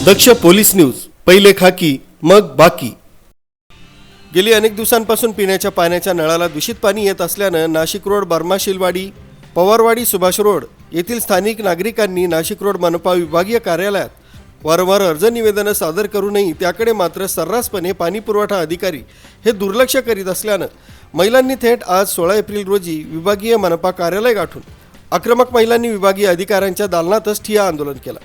दक्ष police news, पहिले खाकी मग बाकी। गेली अनेक दिवसांपासून पिण्याच्या पाण्याच्या नळाला दूषित पाणी येत असल्याने नाशिक रोड बर्माशिलवाडी पवारवाडी सुभाष रोड येथील स्थानिक नागरिकांनी नाशिक रोड मनपा विभागीय कार्यालयात वारंवार अर्ज निवेदन सादर करूनही त्याकडे मात्र सर्रासपणे पाणी पुरवठा अधिकारी हे दुर्लक्ष करीत असल्याने महिलांनी थेट आज 16 एप्रिल रोजी विभागीय मनपा कार्यालय गाठून आक्रमक महिलांनी विभागीय अधिकाऱ्यांच्या दालनातच ठिय्या आंदोलन केलं।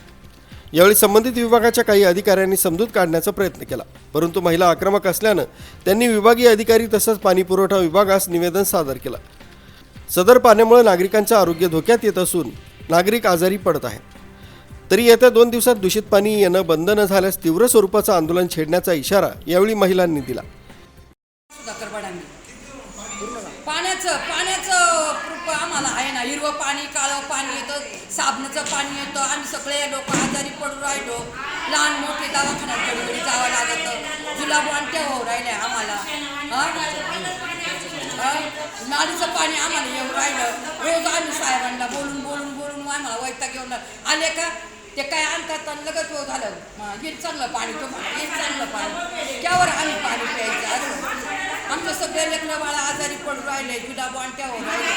यावेळी संबंधित विभागाच्या काही अधिकाऱ्यांनी समजूत काढण्याचा प्रयत्न केला, परंतु महिला आक्रमक असल्याने त्यांनी विभागीय अधिकारी तसंच पाणी पुरवठा विभागास निवेदन सादर केलं। सदर पाण्यामुळे नागरिकांचे आरोग्य धोक्यात येत असून नागरिक आजारी पडत आहेत। तरी येत्या 2 दिवसात दूषित पाणी येणं बंद न झाल्यास तीव्र स्वरूपाचं आंदोलन छेडण्याचा इशारा यावेळी महिलांनी दिला। पाण्याचं प्रूफ आम्हाला आहे ना, हिरवं पाणी काळं पाणी येतं, साबणाचं पाणी येतं, आम्ही सगळे लोक आजारी पडून राहिलो, लहान मोठे दवाखान्यात घडी जावं लागतं, जुलाब वांट्या होऊ राहिले आम्हाला, नालीचं पाणी आम्हाला येऊ राहिलं, रोज आम्ही साहेबांना बोलून आम्हाला वैताग घेऊन आले का ते काय आणतात आणि लगेच हो झालं हे चांगलं पाणी तुम्हाला हे चांगलं पाणी त्यावर आम्ही पाणी प्यायचं असं आमचं सगळे लेकरं बाळा आजारी पडून राहिले, जुलाब वांट्या होऊ राहिले।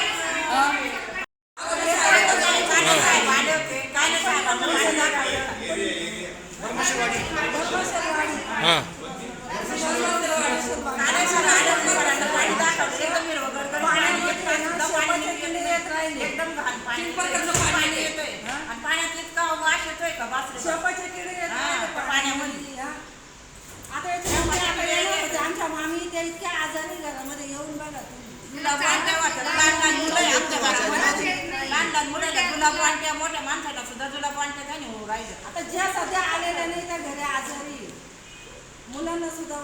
आमच्या मामी त्या इतक्या आजारी घरामध्ये येऊन बघा मोठ्या माणसाला सुद्धा जुलाब वांट्या होऊ राहिले। आता ज्या सध्या आलेल्या नाही त्या घरी आजारी मुलांना सुद्धा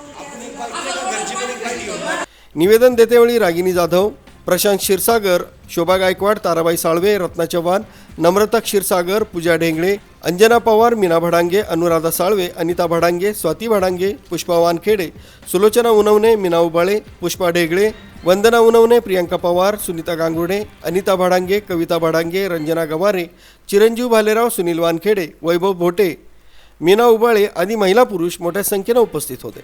निवेदन देतेवेळी रागिनी जाधव, प्रशांत क्षीरसागर, शोभा गायकवाड, ताराबाई साळवे, रत्ना चव्हाण, नम्रता क्षीरसागर, पूजा ढेंगळे, अंजना पवार, मीना भडांगे, अनुराधा साळवे, अनिता भडांगे, स्वाती भडांगे, पुष्पा वानखेडे, सुलोचना उनवणे, मीना उबाळे, पुष्पा ढेगळे, वंदना उनवणे, प्रियंका पवार, सुनीता गांगुर्डे, अनिता भडांगे, कविता भडांगे, रंजना गवारे, चिरंजीव भालेराव, सुनील वानखेडे, वैभव भोटे, मीना उबाळे आदी महिला पुरुष मोठ्या संख्येने उपस्थित होते।